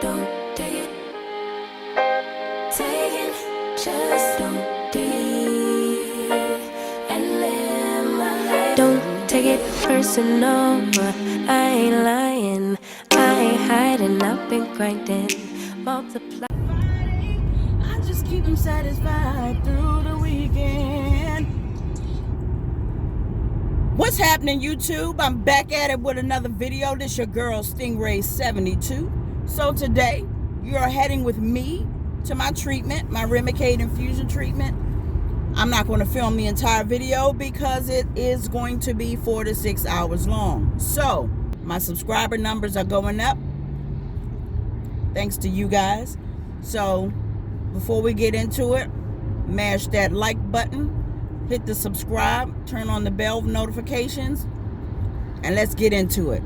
don't take it. Take it, just don't leave and live my life. Don't take it personal, I ain't lying, I ain't hiding, I've been grinding, multiply. I just keep them satisfied through the weekend. What's happening, YouTube? I'm back at it with another video. This your girl Stingray 72. So today you are heading with me to my treatment, my Remicade infusion treatment. I'm not going to film the entire video because it is going to be 4 to 6 hours long. So my subscriber numbers are going up thanks to you guys. So before we get into it, mash that like button, hit the subscribe, turn on the bell notifications, and let's get into it.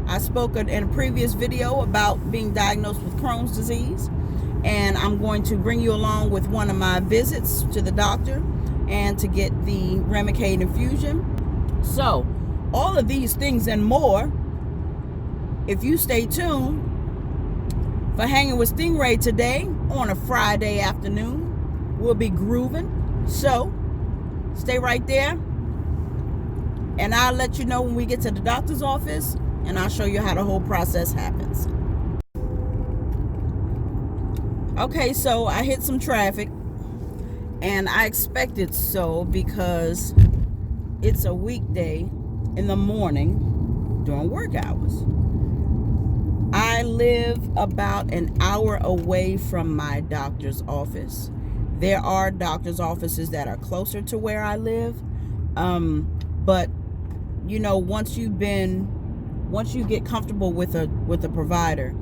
I spoke in a previous video about being diagnosed with Crohn's disease, and I'm going to bring you along with one of my visits to the doctor and to get the Remicade infusion. So all of these things and more, if you stay tuned for Hanging with Stingray today on a Friday afternoon. We'll be grooving. So stay right there, and I'll let you know when we get to the doctor's office, and I'll show you how the whole process happens. Okay, so I hit some traffic, and I expected so because it's a weekday in the morning during work hours. I live about an hour away from my doctor's office. There are doctor's offices that are closer to where I live, but you know, once you get comfortable with a provider,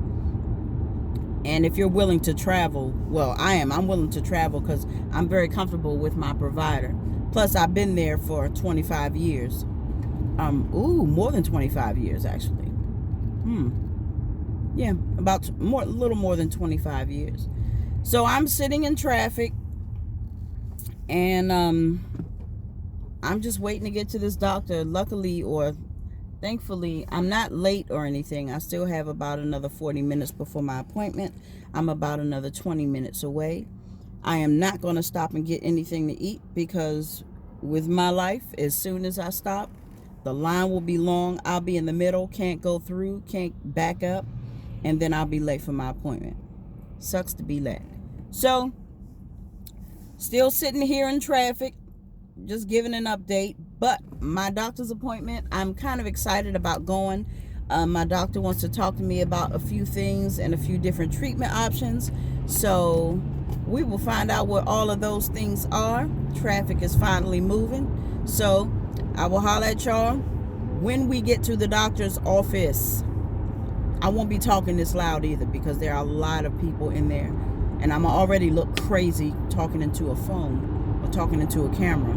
and if you're willing to travel, well, I'm willing to travel because I'm very comfortable with my provider. Plus, I've been there for 25 years. More than 25 years actually. Yeah, a little more than 25 years. So I'm sitting in traffic, and I'm just waiting to get to this doctor. Luckily, or thankfully, I'm not late or anything. I still have about another 40 minutes before my appointment. I'm about another 20 minutes away. I am not going to stop and get anything to eat because with my life, as soon as I stop, the line will be long. I'll be in the middle, can't go through, can't back up, and then I'll be late for my appointment. Sucks to be late. So, still sitting here in traffic, just giving an update. But my doctor's appointment, I'm kind of excited about going. My doctor wants to talk to me about a few things and a few different treatment options. So we will find out what all of those things are. Traffic is finally moving. So I will holler at y'all when we get to the doctor's office. I won't be talking this loud either because there are a lot of people in there. And I'm already look crazy talking into a phone or talking into a camera.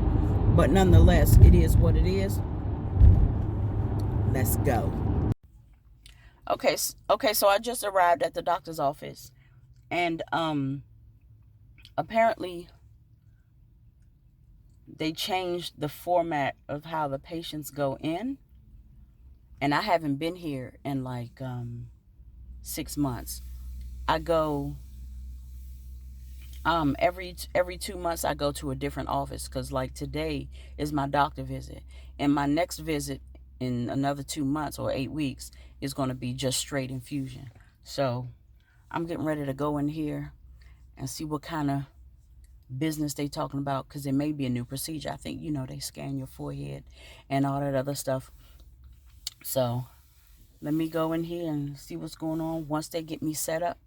But nonetheless, it is what it is. Let's go. Okay, so I just arrived at the doctor's office. And apparently they changed the format of how the patients go in. And I haven't been here in like 6 months. I go every 2 months I go to a different office, because like today is my doctor visit, and my next visit in another 2 months or 8 weeks is going to be just straight infusion. So I'm getting ready to go in here and see what kind of business they talking about, because it may be a new procedure. I think, you know, they scan your forehead and all that other stuff. So let me go in here and see what's going on. Once they get me set up,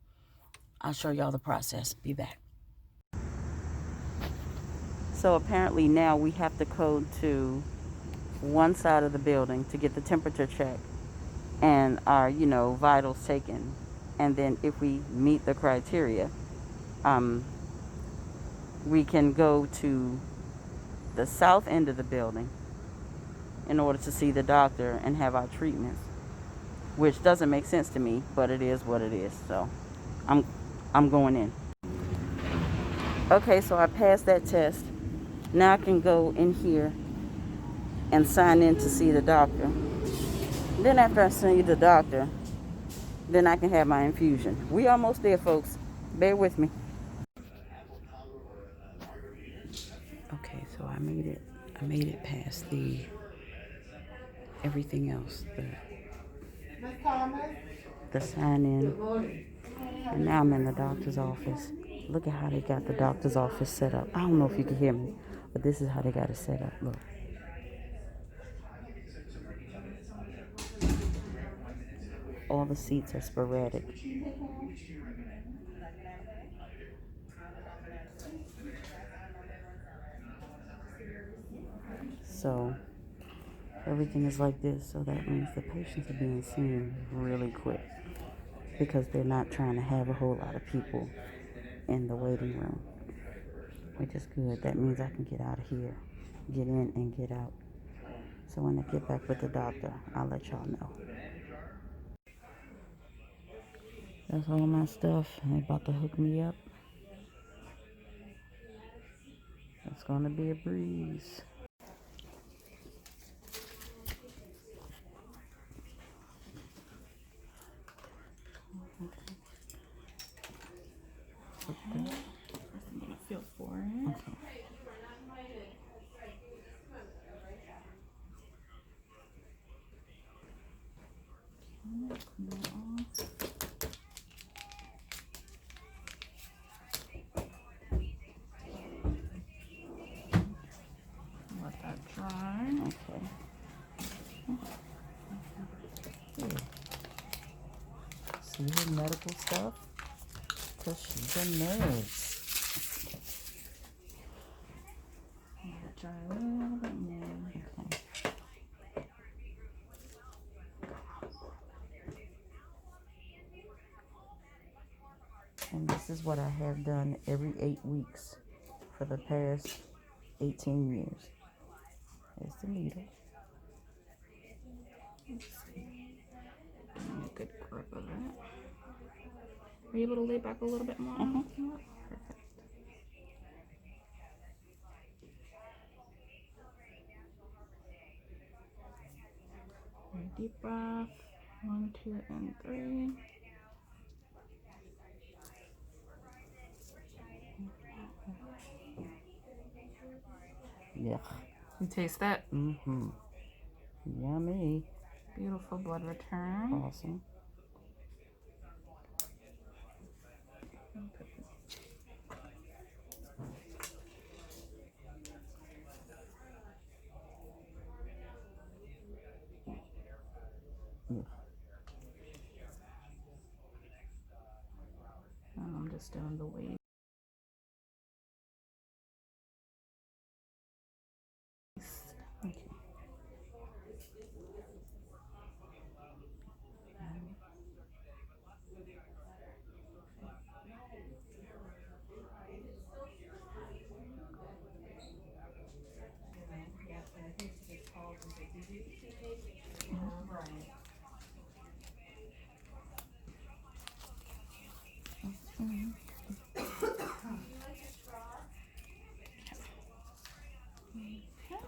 I'll show y'all the process. Be back. So apparently now we have to go to one side of the building to get the temperature check and our, you know, vitals taken. And then if we meet the criteria, we can go to the south end of the building in order to see the doctor and have our treatments, which doesn't make sense to me, but it is what it is. So I'm going in. Okay, so I passed that test. Now I can go in here and sign in to see the doctor. Then after I see the doctor, then I can have my infusion. We almost there, folks. Bear with me. Okay, so I made it. I made it past the everything else, the sign in, and now I'm in the doctor's office. Look at how they got the doctor's office set up. I don't know if you can hear me, but this is how they got it set up. Look. All the seats are sporadic. So everything is like this, so that means the patients are being seen really quick because they're not trying to have a whole lot of people in the waiting room, which is good. That means I can get out of here, get in and get out. So when I get back with the doctor, I'll let y'all know. That's all my stuff. They're about to hook me up. It's gonna be a breeze. I'm gonna feel for it. Okay. Let that dry. Okay. See her medical stuff? Because she's a nurse. Let it dry a little bit more. Okay. And this is what I have done every 8 weeks for the past 18 years. There's the needle. Give me a good grip of it. Are you able to lay back a little bit more? Mhm. Yeah, perfect. Deep breath. 1, 2, and 3. Yeah. You taste that? Mm-hmm. Yummy. Beautiful blood return. Awesome. Yeah. I'm just doing the weight. Okay.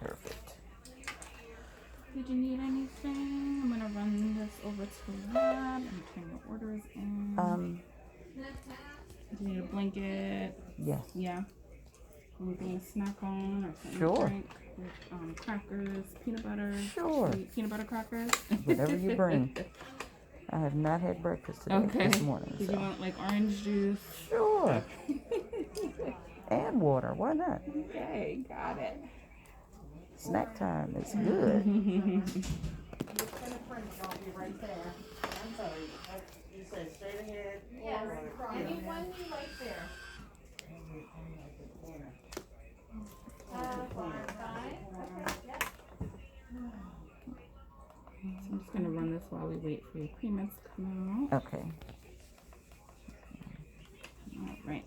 Perfect. Did you need anything? I'm gonna run this over to lab and turn your orders in. Do you need a blanket? Yes. Yeah. Anything to snack on or something Sure. to drink? With, crackers, peanut butter. Sure. Sweet peanut butter crackers. Whatever you bring. I have not had breakfast today this morning. Did So. you want like orange juice? Sure. And water. Why not? Okay, got it. Snack time is good. I'll be right there. I'm sorry. You said straight ahead. Yes. Anyone you like there. So I'm just gonna run this while we wait for your payments to come out. Okay. All right.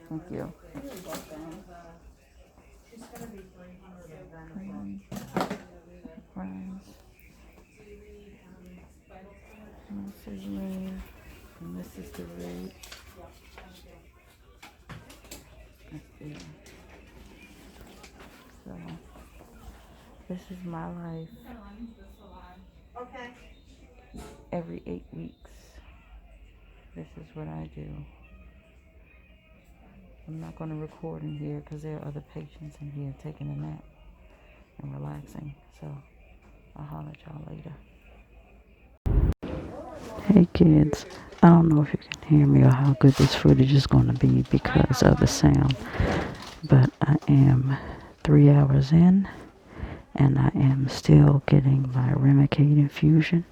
Thank you. And this is the rate. That's here. So, this is my life. Okay. Every 8 weeks, this is what I do. I'm not going to record in here because there are other patients in here taking a nap and relaxing. So, I'll holler at y'all later. Hey kids, I don't know if you can hear me or how good this footage is going to be because of the sound, but I am 3 hours in and I am still getting my Remicade infusion.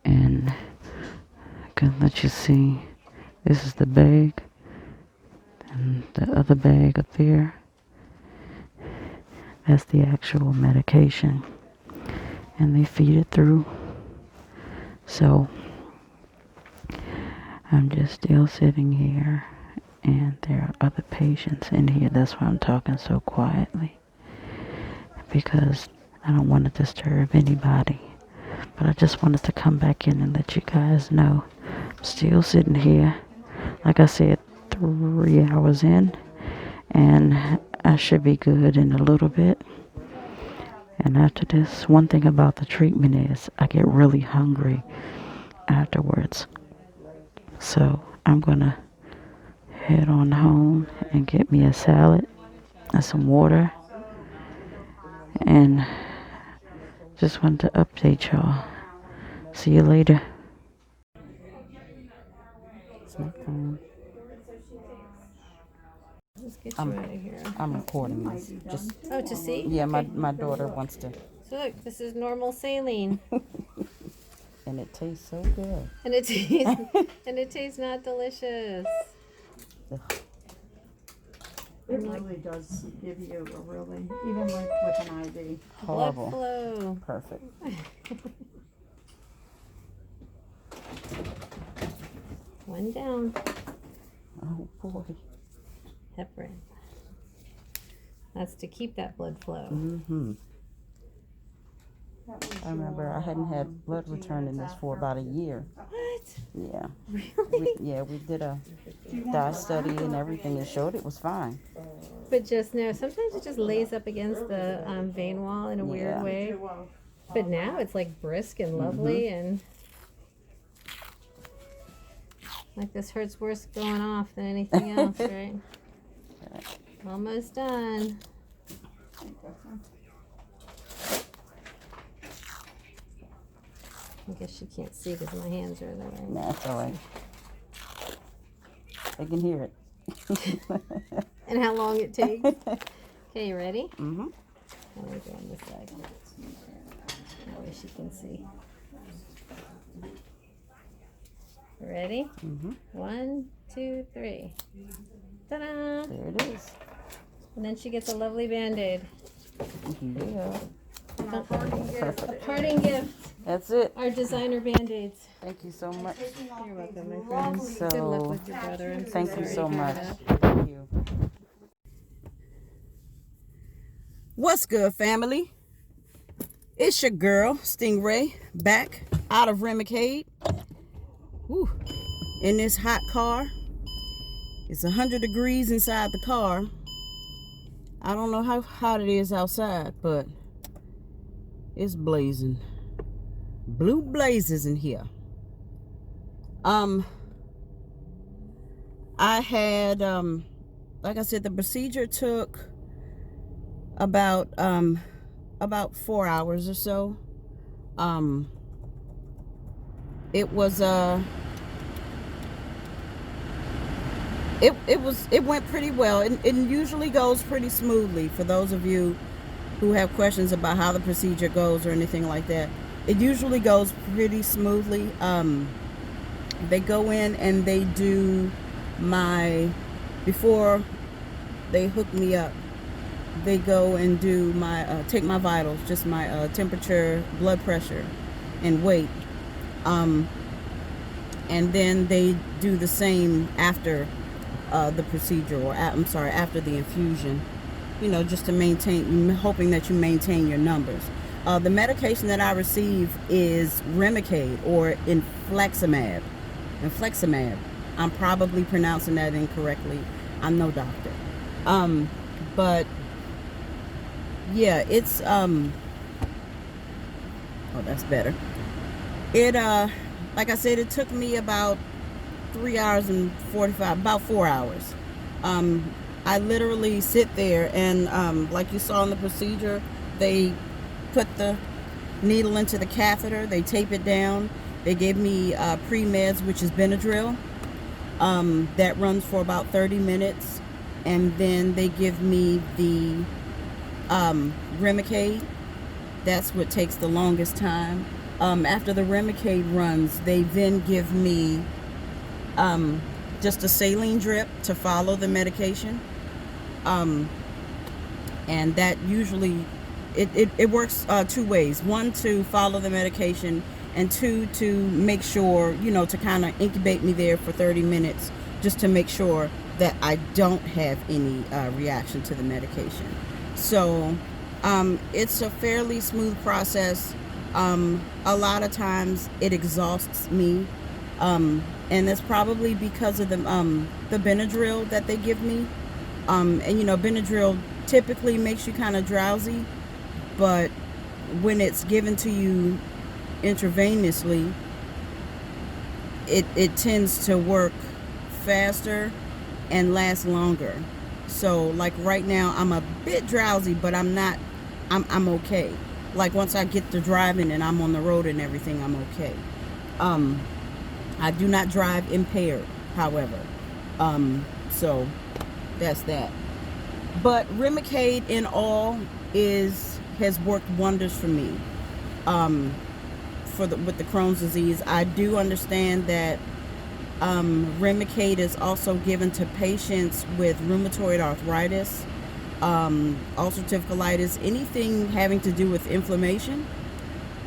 And I can let you see, this is the bag and the other bag up there. That's the actual medication, and they feed it through. So I'm just still sitting here, and there are other patients in here. That's why I'm talking so quietly, because I don't want to disturb anybody. But I just wanted to come back in and let you guys know I'm still sitting here. Like I said, 3 hours in, and I should be good in a little bit. And after this, one thing about the treatment is I get really hungry afterwards. So I'm gonna head on home and get me a salad and some water. And just wanted to update y'all. See you later. It's not time. Let's get you out of here. I'm recording this. Just Oh, to see? yeah, Okay. my daughter wants to, So look, this is normal saline, and it tastes so good. and it tastes not delicious. Ugh. It really does give you a really, even with an IV. Blood Horrible. flow. Perfect. One down. Oh boy. Heparin. That's to keep that blood flow. Mhm. I remember I hadn't had blood return in this for about a year. What? Yeah. Really? We did a dye study and everything. It showed it was fine. But just now, sometimes it just lays up against the vein wall in a weird Yeah. way. But now it's like brisk and lovely, and like this hurts worse going off than anything else, right? Almost done. I guess she can't see because my hands are in the way. Nah, it's all right. I can hear it. And how long it takes. Okay, you ready? Mhm. Let me go on this side. That way she can see. Ready? Mhm. 1, 2, 3. Ta-da! There it is. And then she gets a lovely Band-Aid. Yeah. A Perfect. parting gift. That's it. Our designer Band-Aids. Thank you so much. You're welcome, my friends. Good luck with your brother. I'm Thank you sorry so to hear much. that. Thank you. What's good, family? It's your girl, Stingray, back out of Remicade. Woo. In this hot car. It's 100 degrees inside the car. I don't know how hot it is outside, but it's blazing. Blue blazes in here. I had, like I said, the procedure took about 4 hours or so. It was it went pretty well. It usually goes pretty smoothly. For those of you who have questions about how the procedure goes or anything like that, it usually goes pretty smoothly. They go in and they do before they hook me up, they go and do take my vitals, just my temperature, blood pressure, and weight. And then they do the same after the procedure, or after the infusion, just to maintain, hoping that you maintain your numbers. The medication that I receive is Remicade, or Infliximab. I'm probably pronouncing that incorrectly. I'm no doctor. But yeah, it's oh, that's better. It like I said, it took me about 3 hours and 45, about 4 hours. I literally sit there and like you saw in the procedure, they put the needle into the catheter, they tape it down, they gave me pre-meds, which is Benadryl, that runs for about 30 minutes, and then they give me the Remicade. That's what takes the longest time. After the Remicade runs, they then give me just a saline drip to follow the medication, and that usually it works 2 ways. 1, to follow the medication, and 2, to make sure, to kind of incubate me there for 30 minutes just to make sure that I don't have any reaction to the medication. So it's a fairly smooth process. A lot of times it exhausts me, and that's probably because of the Benadryl that they give me. And Benadryl typically makes you kind of drowsy, but when it's given to you intravenously, it tends to work faster and last longer. So like right now I'm a bit drowsy, but I'm okay. Like once I get to driving and I'm on the road and everything, I'm okay. I do not drive impaired, however. So that's that. But Remicade in all has worked wonders for me. With the Crohn's disease, I do understand that Remicade is also given to patients with rheumatoid arthritis, ulcerative colitis, anything having to do with inflammation.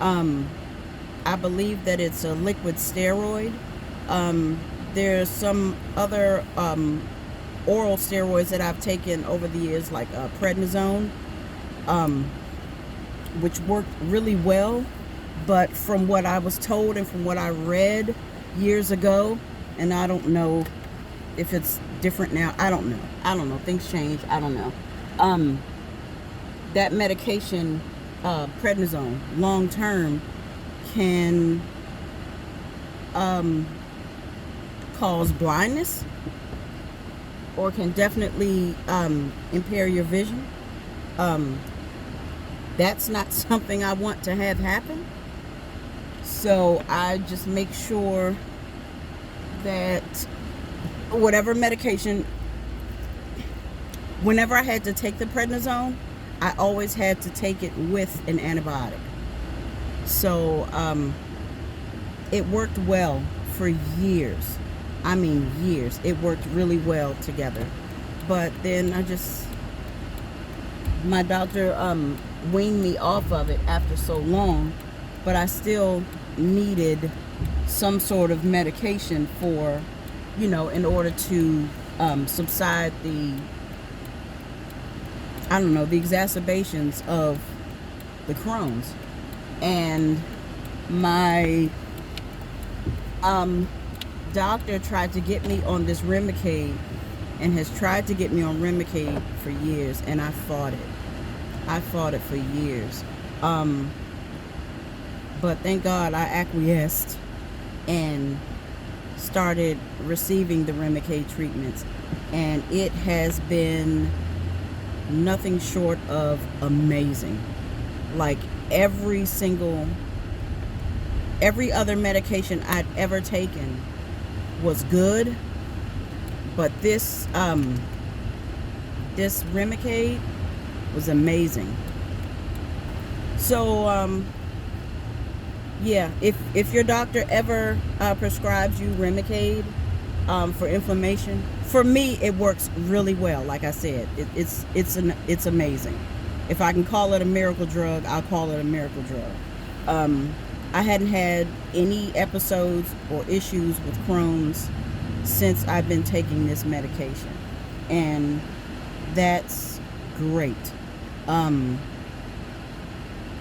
I believe that it's a liquid steroid. There's some other oral steroids that I've taken over the years, like prednisone, which worked really well. But from what I was told and from what I read years ago, and I don't know if it's different now, I don't know, things change, I don't know. That medication, prednisone, long term, can cause blindness, or can definitely impair your vision. That's not something I want to have happen. So I just make sure that whatever medication, whenever I had to take the prednisone, I always had to take it with an antibiotic. So it worked well for years. I mean years. It worked really well together. But then my doctor weaned me off of it after so long, but I still needed some sort of medication for, in order to subside the exacerbations of the Crohn's. And my doctor tried to get me on this Remicade, and has tried to get me on Remicade for years, and I fought it for years. But thank God I acquiesced and started receiving the Remicade treatments, and it has been nothing short of amazing. Like every other medication I'd ever taken was good, but this Remicade was amazing. So yeah, if your doctor ever prescribes you Remicade for inflammation, for me it works really well. Like I said, it's amazing. If I can call it a miracle drug, I'll call it a miracle drug. I hadn't had any episodes or issues with Crohn's since I've been taking this medication, and that's great.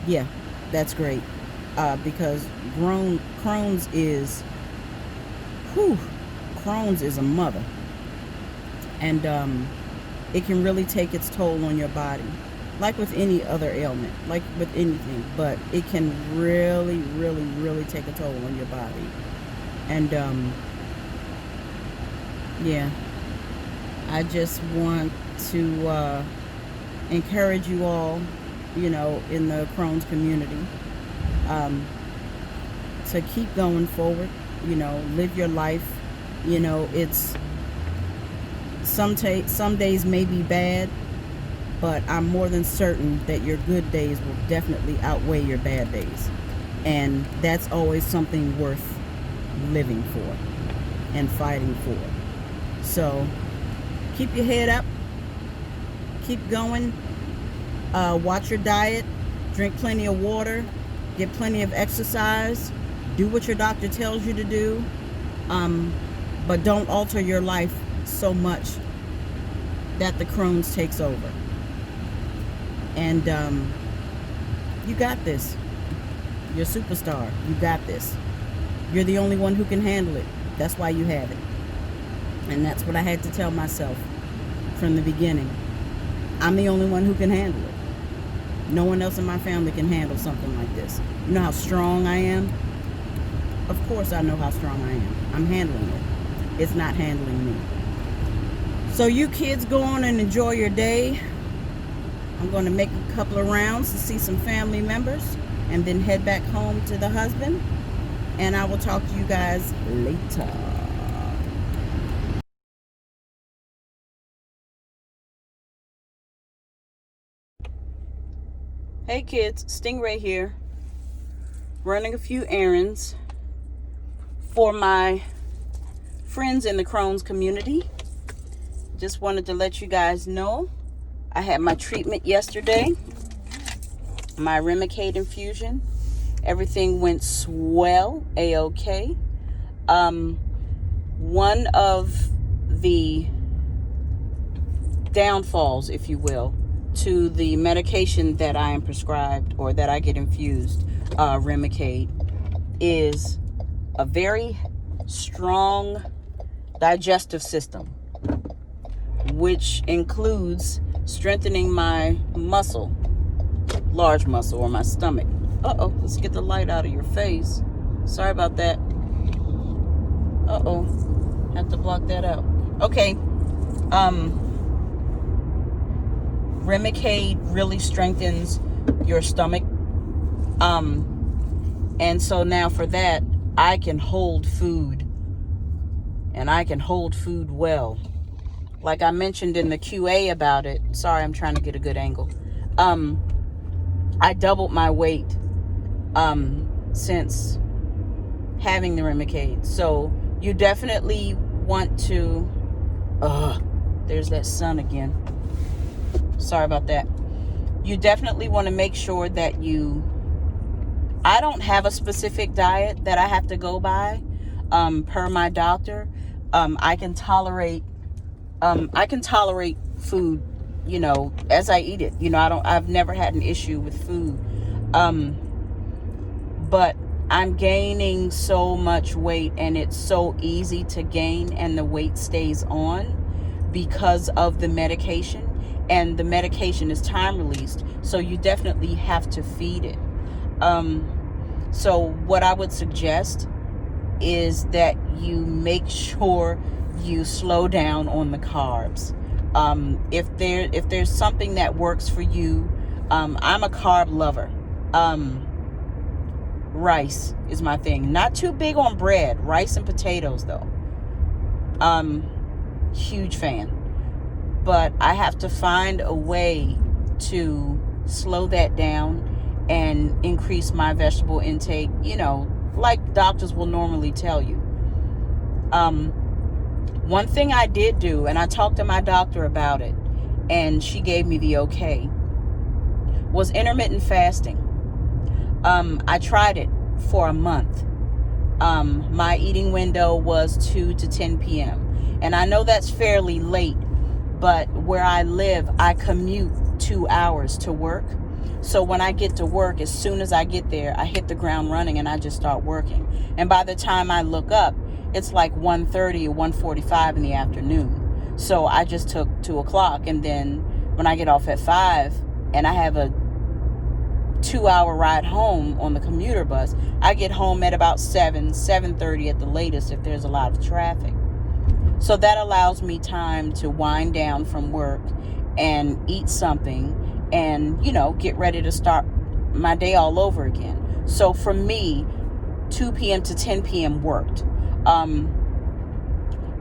Yeah, that's great. Because Crohn's is a mother, and it can really take its toll on your body, like with any other ailment, like with anything. But it can really, really, really take a toll on your body. And yeah, I just want to encourage you all, you know, in the Crohn's community, to keep going forward. You know, live your life. You know, it's some days may be bad, but I'm more than certain that your good days will definitely outweigh your bad days, and that's always something worth living for and fighting for. So keep your head up, keep going, watch your diet, drink plenty of water, get plenty of exercise, do what your doctor tells you to do, but don't alter your life so much that the Crohn's takes over. And you got this. You're a superstar. You got this. You're the only one who can handle it. That's why you have it. And that's what I had to tell myself from the beginning. I'm the only one who can handle it. No one else in my family can handle something like this. You know how strong I am? Of course I know how strong I am. I'm handling it. It's not handling me. So you kids go on and enjoy your day. I'm going to make a couple of rounds to see some family members and then head back home to the husband. And I will talk to you guys later. Hey kids, Stingray here. Running a few errands for my friends in the Crohn's community. Just wanted to let you guys know I had my treatment yesterday, my Remicade infusion. Everything went swell, a-okay. One of the downfalls, if you will, to the medication that I am prescribed or that I get infused, Remicade, is a very strong digestive system, which includes strengthening my muscle, large muscle, or my stomach. Uh-oh, let's get the light out of your face. Sorry about that. Uh-oh, have to block that out. Okay, Remicade really strengthens your stomach. And so now for that, I can hold food, and I can hold food well. Like I mentioned in the QA about it, sorry, I'm trying to get a good angle. I doubled my weight since having the Remicade. So you definitely want to, there's that sun again. Sorry about that. You definitely want to make sure that I don't have a specific diet that I have to go by, per my doctor. I can tolerate food, you know, as I eat it. You know, I've never had an issue with food. But I'm gaining so much weight, and it's so easy to gain, and the weight stays on because of the medication. And the medication is time released, so you definitely have to feed it. So what I would suggest is that you make sure you slow down on the carbs. If there's something that works for you, I'm a carb lover. Rice is my thing. Not too big on bread. Rice and potatoes though. Huge fan. But I have to find a way to slow that down and increase my vegetable intake, you know, like doctors will normally tell you. One thing I did do, and I talked to my doctor about it, and she gave me the okay, was intermittent fasting. I tried it for a month. My eating window was 2 to 10 p.m. And I know that's fairly late, but where I live, I commute 2 hours to work. So when I get to work, as soon as I get there, I hit the ground running and I just start working. And by the time I look up, it's like 1:30 or 1:45 in the afternoon. So I just took 2 o'clock, and then when I get off at 5 and I have a 2-hour ride home on the commuter bus, I get home at about 7:30 at the latest if there's a lot of traffic. So that allows me time to wind down from work and eat something and, get ready to start my day all over again. So for me, 2 p.m. to 10 p.m. worked.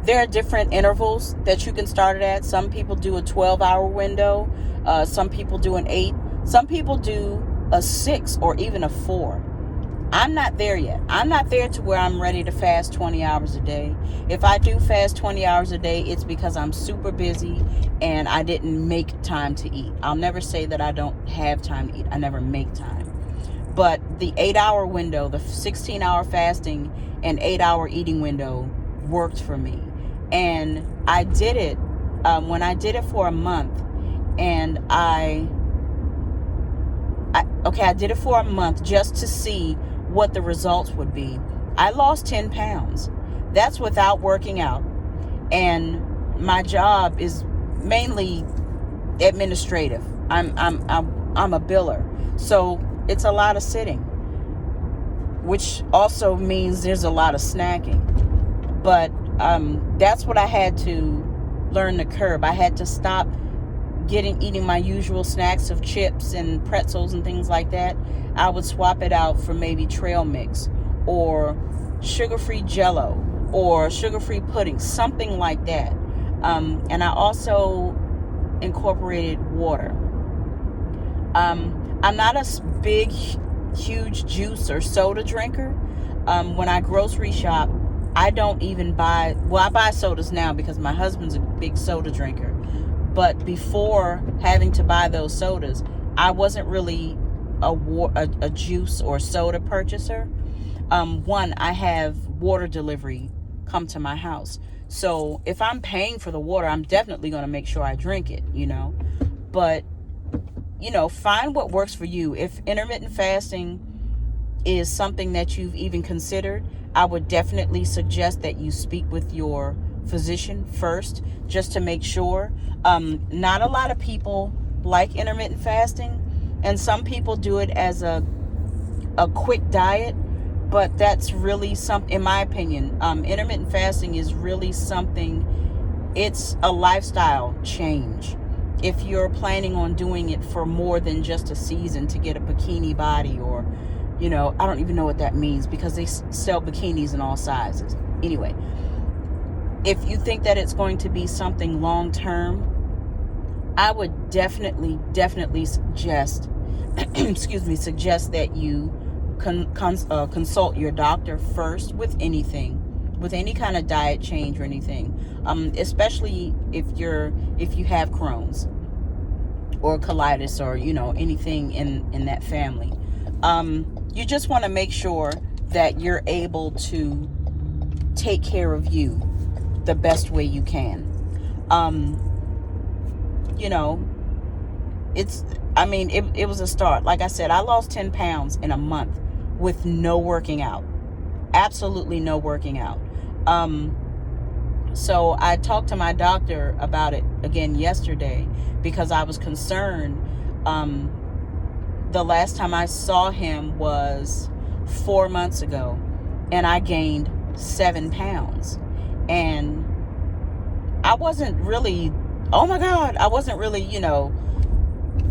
There are different intervals that you can start it at. Some people do a 12-hour window. Some people do an 8. Some people do a 6 or even a 4. I'm not there yet. I'm not there to where I'm ready to fast 20 hours a day. If I do fast 20 hours a day, it's because I'm super busy and I didn't make time to eat. I'll never say that I don't have time to eat. I never make time. But the 8-hour window, the 16-hour fasting and 8-hour eating window worked for me. And I did it when I did it for a month. And I did it for a month just to see what the results would be. I lost 10 pounds. That's without working out. And my job is mainly administrative. I'm a biller. So it's a lot of sitting, which also means there's a lot of snacking. But that's what I had to learn to curb. I had to stop eating my usual snacks of chips and pretzels and things like that. I would swap it out for maybe trail mix or sugar-free Jell-O or sugar-free pudding, something like that. And I also incorporated water. I'm not a big, huge juice or soda drinker. When I grocery shop, I don't even buy, I buy sodas now because my husband's a big soda drinker. But before having to buy those sodas, I wasn't really a juice or soda purchaser. One, I have water delivery come to my house. So if I'm paying for the water, I'm definitely going to make sure I drink it, But, find what works for you. If intermittent fasting is something that you've even considered, I would definitely suggest that you speak with your physician first, just to make sure. Not a lot of people like intermittent fasting, and some people do it as a quick diet, but that's really in my opinion, intermittent fasting is really something, it's a lifestyle change. If you're planning on doing it for more than just a season to get a bikini body, or I don't even know what that means, because they sell bikinis in all sizes. Anyway, if you think that it's going to be something long term, I would definitely suggest suggest that you consult your doctor first with anything, with any kind of diet change or anything, especially if you have Crohn's or colitis or anything in that family. You just want to make sure that you're able to take care of you the best way you can. It was a start. Like I said, I lost 10 pounds in a month with no working out. Absolutely no working out. So I talked to my doctor about it again yesterday because I was concerned. The last time I saw him was 4 months ago, and I gained 7 pounds. And I wasn't really, oh my God, I wasn't really,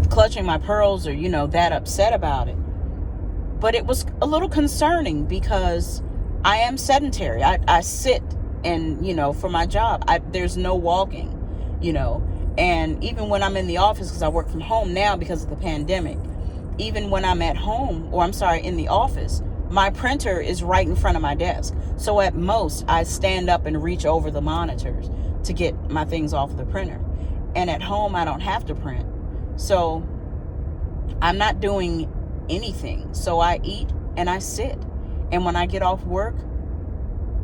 clutching my pearls or, that upset about it. But it was a little concerning because I am sedentary. I sit and, for my job, there's no walking, and even when I'm in the office, because I work from home now because of the pandemic, even when I'm at home, in the office, my printer is right in front of my desk. So at most, I stand up and reach over the monitors to get my things off the printer. And at home, I don't have to print. So I'm not doing anything. So I eat and I sit. And when I get off work,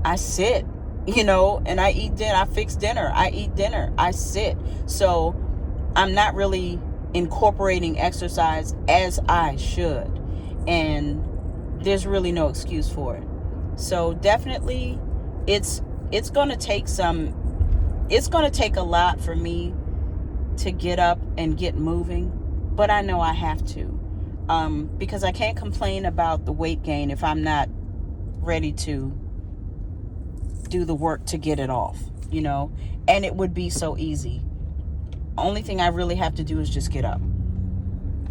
I sit, and I eat dinner. I fix dinner. I eat dinner. I sit. So I'm not really incorporating exercise as I should. And there's really no excuse for it. So definitely it's going to take some it's going to take a lot for me to get up and get moving, but I know I have to, because I can't complain about the weight gain if I'm not ready to do the work to get it off, you know. And it would be so easy. Only thing I really have to do is just get up,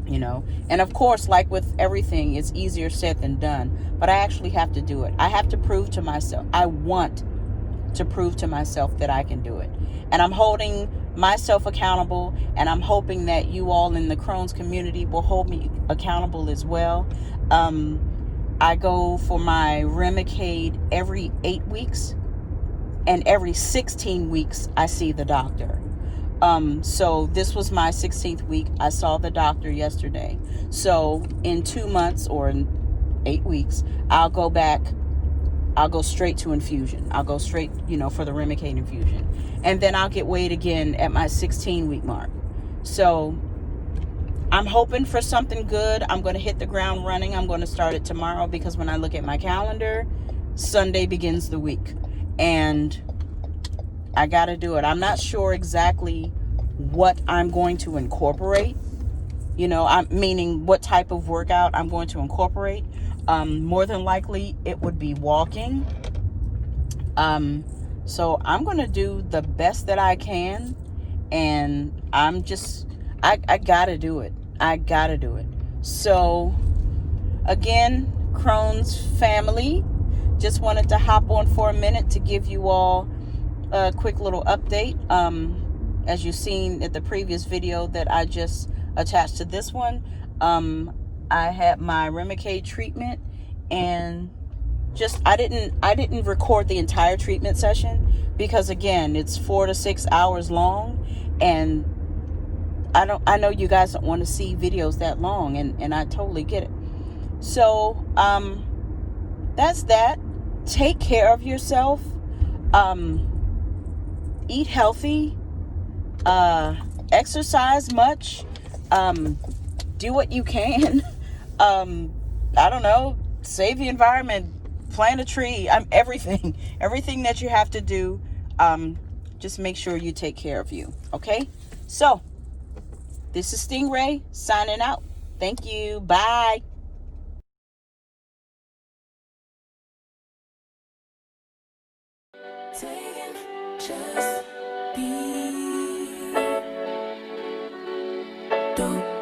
you know. And of course, like with everything, it's easier said than done, but I actually have to do it. I have to prove to myself, I want to prove to myself that I can do it. And I'm holding myself accountable, and I'm hoping that you all in the Crohn's community will hold me accountable as well. I go for my Remicade every 8 weeks, and every 16 weeks I see the doctor. So this was my 16th week. I saw the doctor yesterday. So in 2 months or in 8 weeks, I'll go back. I'll go straight to infusion. I'll go straight, you know, for the Remicade infusion. And then I'll get weighed again at my 16-week mark. So I'm hoping for something good. I'm going to hit the ground running. I'm going to start it tomorrow, because when I look at my calendar, Sunday begins the week. And I got to do it. I'm not sure exactly what I'm going to incorporate. You know, I'm meaning what type of workout I'm going to incorporate. More than likely, it would be walking. So I'm going to do the best that I can. And I'm just, I got to do it. I got to do it. So, again, Crohn's family, just wanted to hop on for a minute to give you all a quick little update. As you've seen at the previous video that I just attached to this one, I had my Remicade treatment, and just I didn't record the entire treatment session, because again, it's 4 to 6 hours long, and I know you guys don't want to see videos that long, and I totally get it. So that's that. Take care of yourself. Eat healthy. Exercise much. Do what you can. I don't know, save the environment, plant a tree. Everything that you have to do. Just make sure you take care of you. Okay? So, this is Stingray signing out. Thank you. Bye. Taking just be. Don't